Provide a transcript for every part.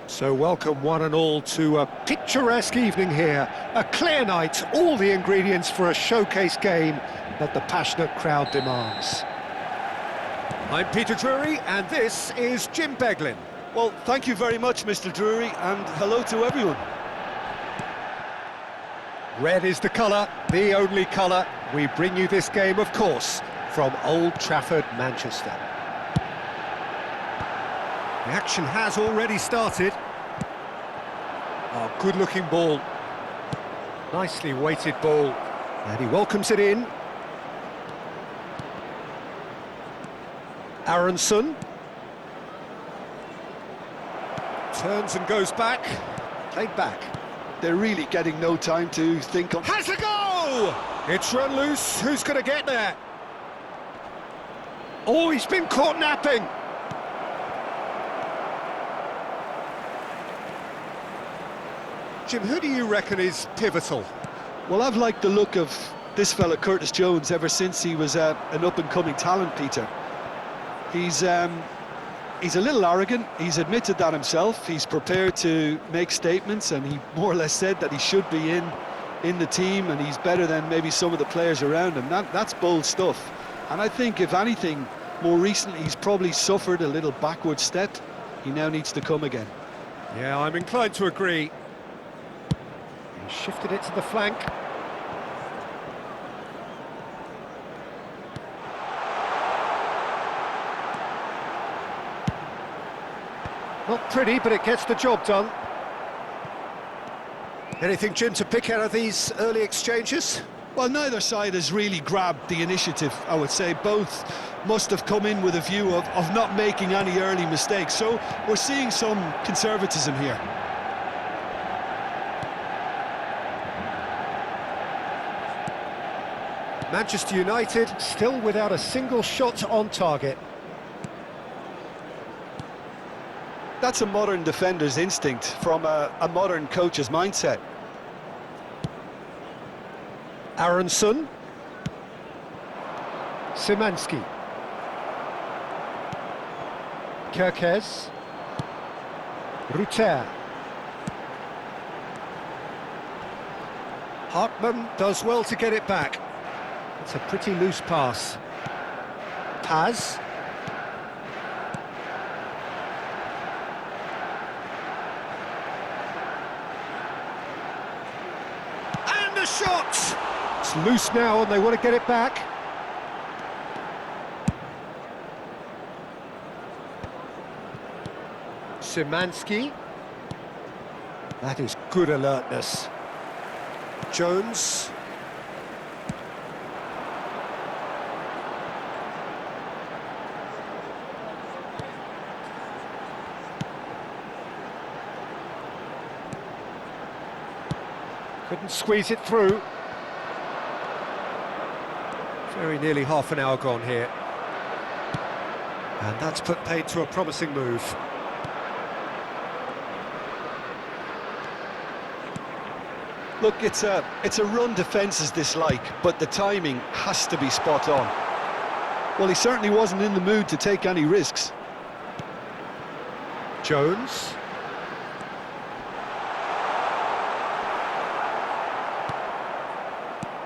So welcome one and all to a picturesque evening here. A clear night, all the ingredients for a showcase game that the passionate crowd demands. I'm Peter Drury and this is Jim Beglin. Well, thank you very much, Mr. Drury, and hello to everyone. Red is the colour, the only colour. We bring you this game, of course, from Old Trafford, Manchester. The action has already started. Oh, good-looking ball. Nicely weighted ball. And he welcomes it in. Aronson. Turns and goes back. Played back. They're really getting no time to think on... Has a goal! It's run loose. Who's going to get there? Oh, he's been caught napping. Jim, who do you reckon is pivotal? Well, I've liked the look of this fella, Curtis Jones, ever since he was an up-and-coming talent, Peter. He's a little arrogant, he's admitted that himself, he's prepared to make statements, and he more or less said that he should be in the team, and he's better than maybe some of the players around him. That's bold stuff. And I think, if anything, more recently, he's probably suffered a little backward step. He now needs to come again. Yeah, I'm inclined to agree. He shifted it to the flank. Not pretty, but it gets the job done. Anything, Jim, to pick out of these early exchanges? Well, neither side has really grabbed the initiative, I would say. Both must have come in with a view of not making any early mistakes. So we're seeing some conservatism here. Manchester United still without a single shot on target. That's a modern defender's instinct from a modern coach's mindset. Aronson. Szymanski. Kerkez. Ruter. Hartman does well to get it back. It's a pretty loose pass. Paz. And a shot! It's loose now and they want to get it back. Szymanski. That is good alertness. Jones. Couldn't squeeze it through. Very nearly half an hour gone here. And that's put paid to a promising move. Look, it's a run defence's dislike, but the timing has to be spot on. Well, he certainly wasn't in the mood to take any risks. Jones.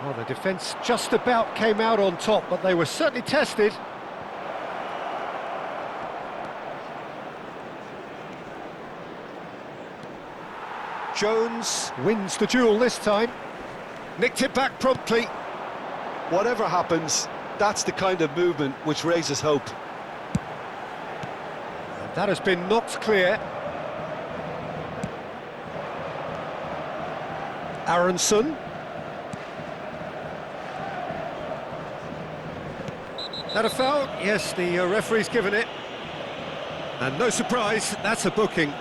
Well, the defence just about came out on top, but they were certainly tested. Jones wins the duel this time. Nicked it back promptly. Whatever happens, that's the kind of movement which raises hope. And that has been knocked clear. Aronson. That a foul? Yes, the referee's given it. And no surprise, that's a booking.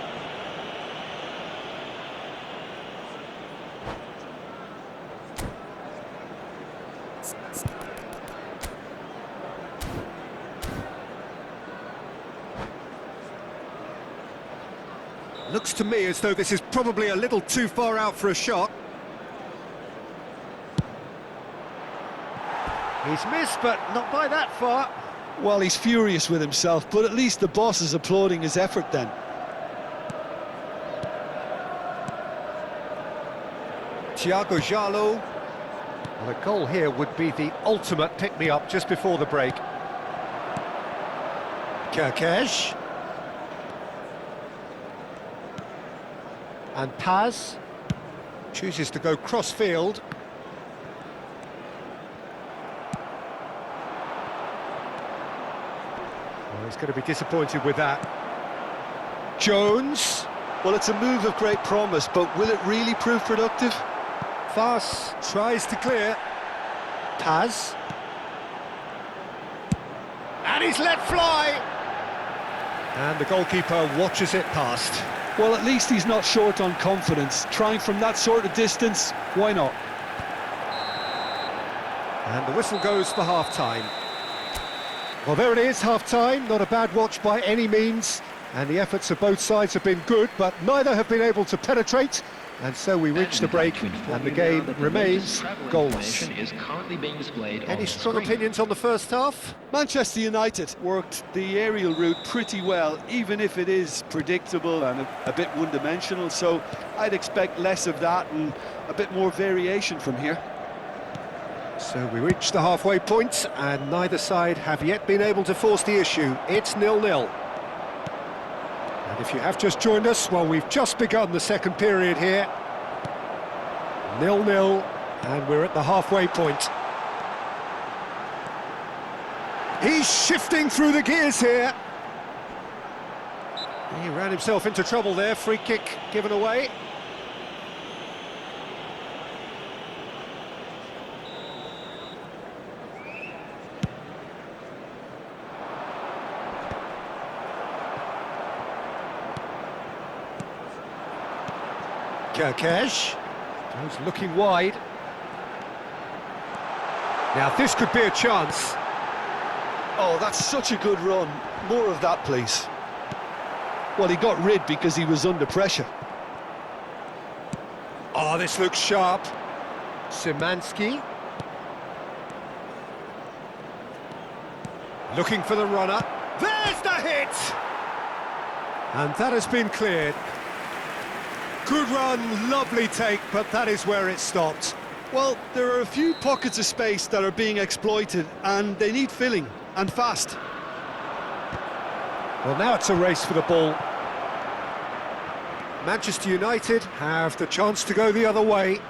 Looks to me as though this is probably a little too far out for a shot. He's missed, but not by that far. Well, he's furious with himself, but at least the boss is applauding his effort then. Thiago Jalo. Well, a goal here would be the ultimate pick-me-up just before the break. Kirkesh. And Paz chooses to go cross-field. Well, he's going to be disappointed with that. Jones. Well, it's a move of great promise, but will it really prove productive? Fas tries to clear. Paz. And he's let fly. And the goalkeeper watches it past. Well, at least he's not short on confidence. Trying from that sort of distance, why not? And the whistle goes for half-time. Well, there it is, half-time. Not a bad watch by any means. And the efforts of both sides have been good, but neither have been able to penetrate. And so we reach the break, and the game remains goalless. Any strong opinions on the first half? Manchester United worked the aerial route pretty well, even if it is predictable and a bit one-dimensional. So I'd expect less of that and a bit more variation from here. So we reach the halfway point, and neither side have yet been able to force the issue. It's 0-0. And if you have just joined us, well, we've just begun the second period here. 0-0, and we're at the halfway point. He's shifting through the gears here. He ran himself into trouble there, free kick given away. Kirkesh, he's looking wide. Now this could be a chance. Oh, that's such a good run. More of that, please. Well, he got rid because he was under pressure. Oh, this looks sharp. Szymanski. Looking for the runner. There's the hit! And that has been cleared. Good run, lovely take, but that is where it stopped. Well, there are a few pockets of space that are being exploited, and they need filling, and fast. Well, now it's a race for the ball. Manchester United have the chance to go the other way.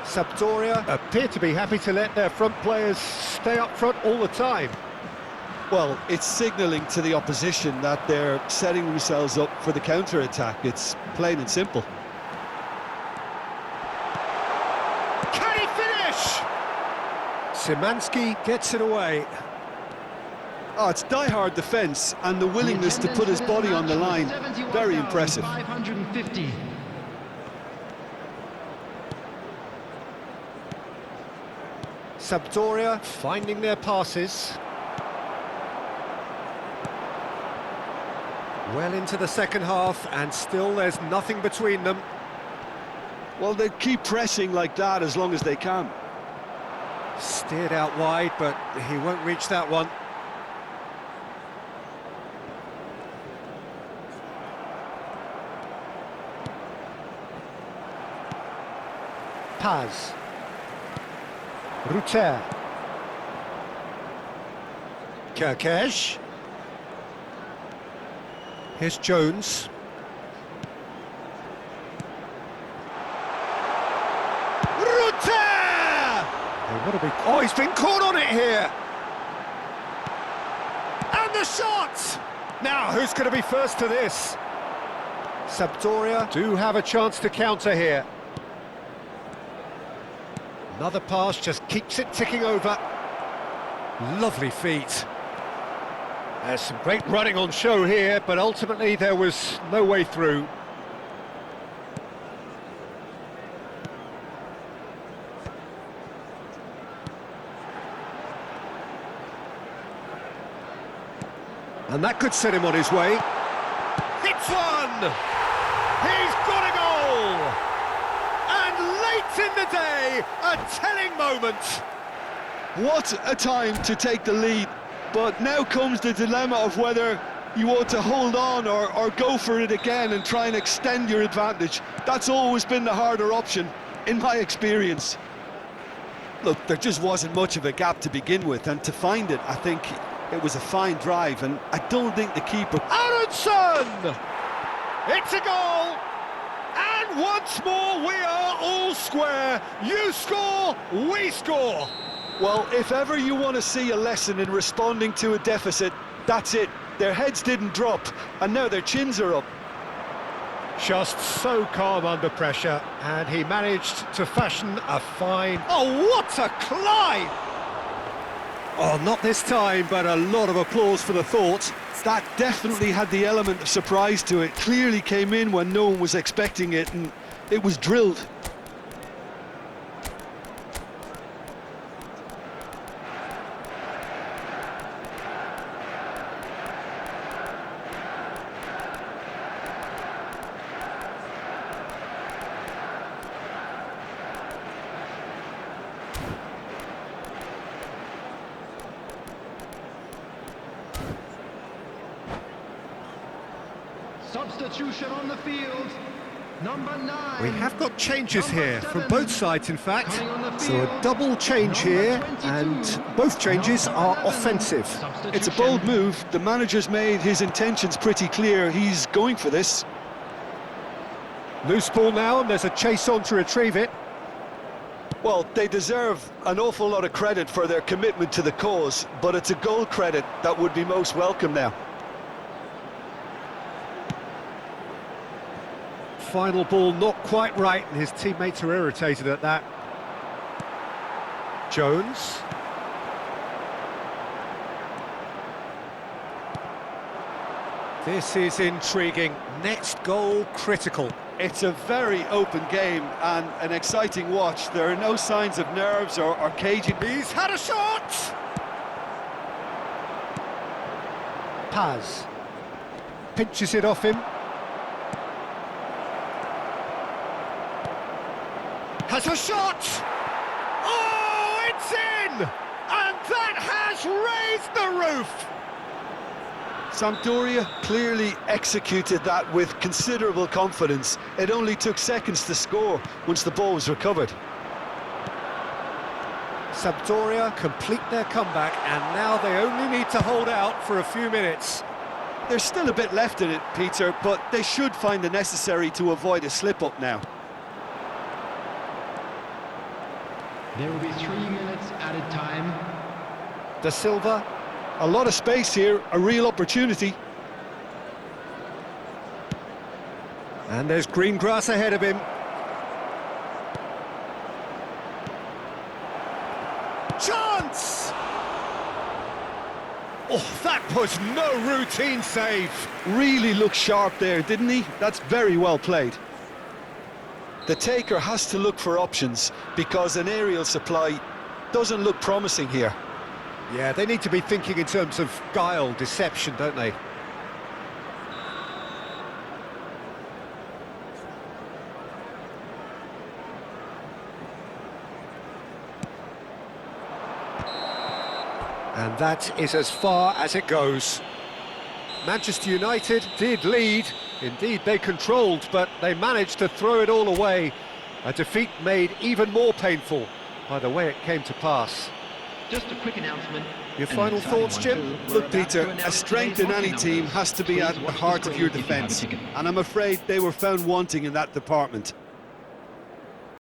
Sampdoria appear to be happy to let their front players stay up front all the time. Well, it's signalling to the opposition that they're setting themselves up for the counter-attack. It's plain and simple. Can he finish? Szymanski gets it away. Oh, it's die-hard defence and the willingness to put his body on the line. Very impressive. 550. Sampdoria finding their passes. Well into the second half, and still there's nothing between them. Well, they keep pressing like that as long as they can. Steered out wide, but he won't reach that one. Paz. Ruter. Kirkesh. Here's Jones. Ruter! Oh, he's been caught on it here! And the shot! Now, who's going to be first to this? Sampdoria do have a chance to counter here. Another pass just keeps it ticking over. Lovely feet. There's some great running on show here, but ultimately there was no way through. And that could set him on his way. Hits one! He's got a goal! And late in the day, a telling moment. What a time to take the lead. But now comes the dilemma of whether you want to hold on or go for it again and try and extend your advantage. That's always been the harder option, in my experience. Look, there just wasn't much of a gap to begin with, and to find it, I think it was a fine drive, and I don't think the keeper... Aronson! It's a goal! And once more we are all square. You score, we score. Well, if ever you want to see a lesson in responding to a deficit, that's it. Their heads didn't drop, and now their chins are up. Just so calm under pressure, and he managed to fashion a fine... Oh, what a climb! Oh, not this time, but a lot of applause for the thought. That definitely had the element of surprise to it. Clearly came in when no one was expecting it, and it was drilled. Substitution on the field, number 9. We have got changes here from both sides, in fact. So a double change here, and both changes are offensive. It's a bold move. The manager's made his intentions pretty clear. He's going for this. Loose ball now, and there's a chase on to retrieve it. Well, they deserve an awful lot of credit for their commitment to the cause, but it's a goal credit that would be most welcome now. Final ball not quite right, and his teammates are irritated at that. Jones. This is intriguing. Next goal critical. It's a very open game and an exciting watch. There are no signs of nerves or caging. He's had a shot! Paz. Pinches it off him. Has a shot! Oh, it's in! And that has raised the roof! Sampdoria clearly executed that with considerable confidence. It only took seconds to score once the ball was recovered. Sampdoria complete their comeback, and now they only need to hold out for a few minutes. There's still a bit left in it, Peter, but they should find the necessary to avoid a slip-up now. There will be 3 minutes added time. Da Silva. A lot of space here, a real opportunity. And there's green grass ahead of him. Chance! Oh, that was no routine save. Really looked sharp there, didn't he? That's very well played. The taker has to look for options because an aerial supply doesn't look promising here. Yeah, they need to be thinking in terms of guile, deception, don't they? And that is as far as it goes. Manchester United did lead. Indeed, they controlled, but they managed to throw it all away. A defeat made even more painful by the way it came to pass. Just a quick announcement. Your final thoughts, Jim? Look, Peter, a strength in any team has to be at the heart of your defence, and I'm afraid they were found wanting in that department.